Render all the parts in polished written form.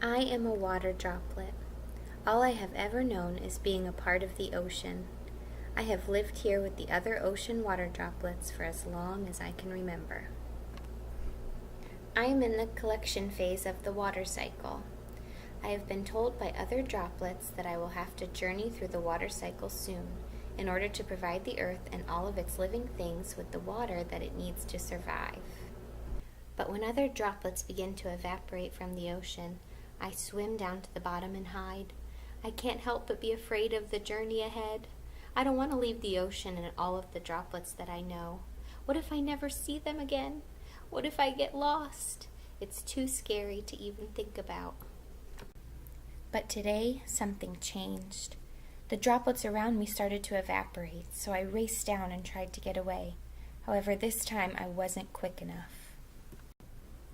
I am a water droplet. All I have ever known is being a part of the ocean. I have lived here with the other ocean water droplets for as long as I can remember. I am in the collection phase of the water cycle. I have been told by other droplets that I will have to journey through the water cycle soon in order to provide the earth and all of its living things with the water that it needs to survive. But when other droplets begin to evaporate from the ocean, I swim down to the bottom and hide. I can't help but be afraid of the journey ahead. I don't want to leave the ocean and all of the droplets that I know. What if I never see them again? What if I get lost? It's too scary to even think about. But today, something changed. The droplets around me started to evaporate, so I raced down and tried to get away. However, this time I wasn't quick enough.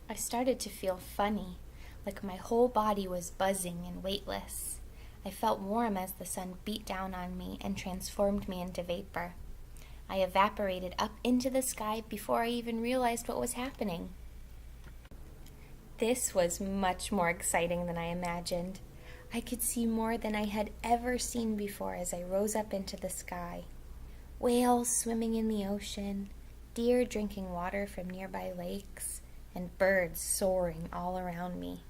I started to feel funny, like my whole body was buzzing and weightless. I felt warm as the sun beat down on me and transformed me into vapor. I evaporated up into the sky before I even realized what was happening. This was much more exciting than I imagined. I could see more than I had ever seen before as I rose up into the sky. Whales swimming in the ocean, deer drinking water from nearby lakes, and birds soaring all around me.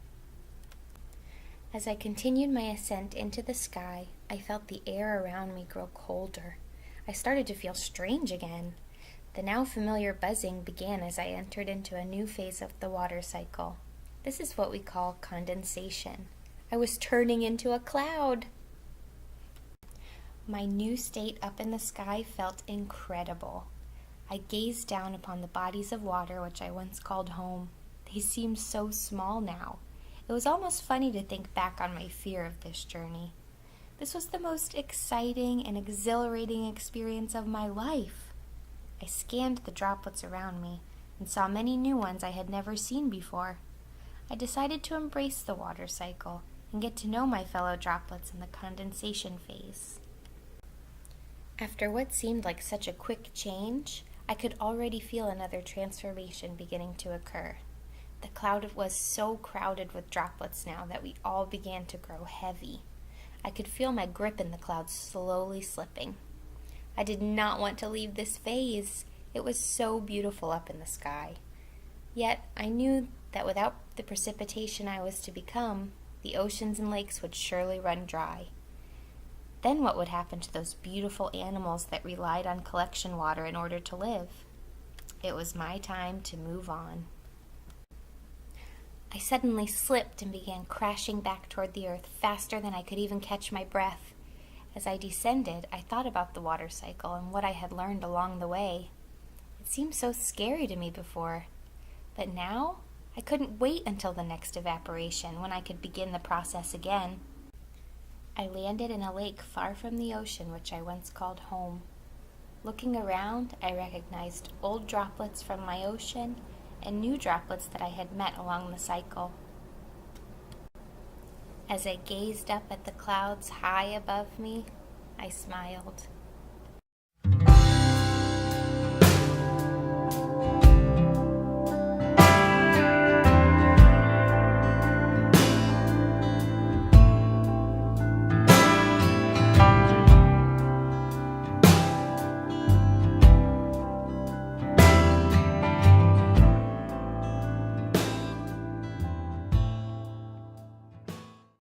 As I continued my ascent into the sky, I felt the air around me grow colder. I started to feel strange again. The now familiar buzzing began as I entered into a new phase of the water cycle. This is what we call condensation. I was turning into a cloud. My new state up in the sky felt incredible. I gazed down upon the bodies of water which I once called home. They seemed so small now. It was almost funny to think back on my fear of this journey. This was the most exciting and exhilarating experience of my life. I scanned the droplets around me and saw many new ones I had never seen before. I decided to embrace the water cycle and get to know my fellow droplets in the condensation phase. After what seemed like such a quick change, I could already feel another transformation beginning to occur. The cloud was so crowded with droplets now that we all began to grow heavy. I could feel my grip in the cloud slowly slipping. I did not want to leave this phase. It was so beautiful up in the sky. Yet I knew that without the precipitation I was to become, the oceans and lakes would surely run dry. Then what would happen to those beautiful animals that relied on collection water in order to live? It was my time to move on. I suddenly slipped and began crashing back toward the earth faster than I could even catch my breath. As I descended, I thought about the water cycle and what I had learned along the way. It seemed so scary to me before, but now I couldn't wait until the next evaporation when I could begin the process again. I landed in a lake far from the ocean which I once called home. Looking around, I recognized old droplets from my ocean and new droplets that I had met along the cycle. As I gazed up at the clouds high above me, I smiled.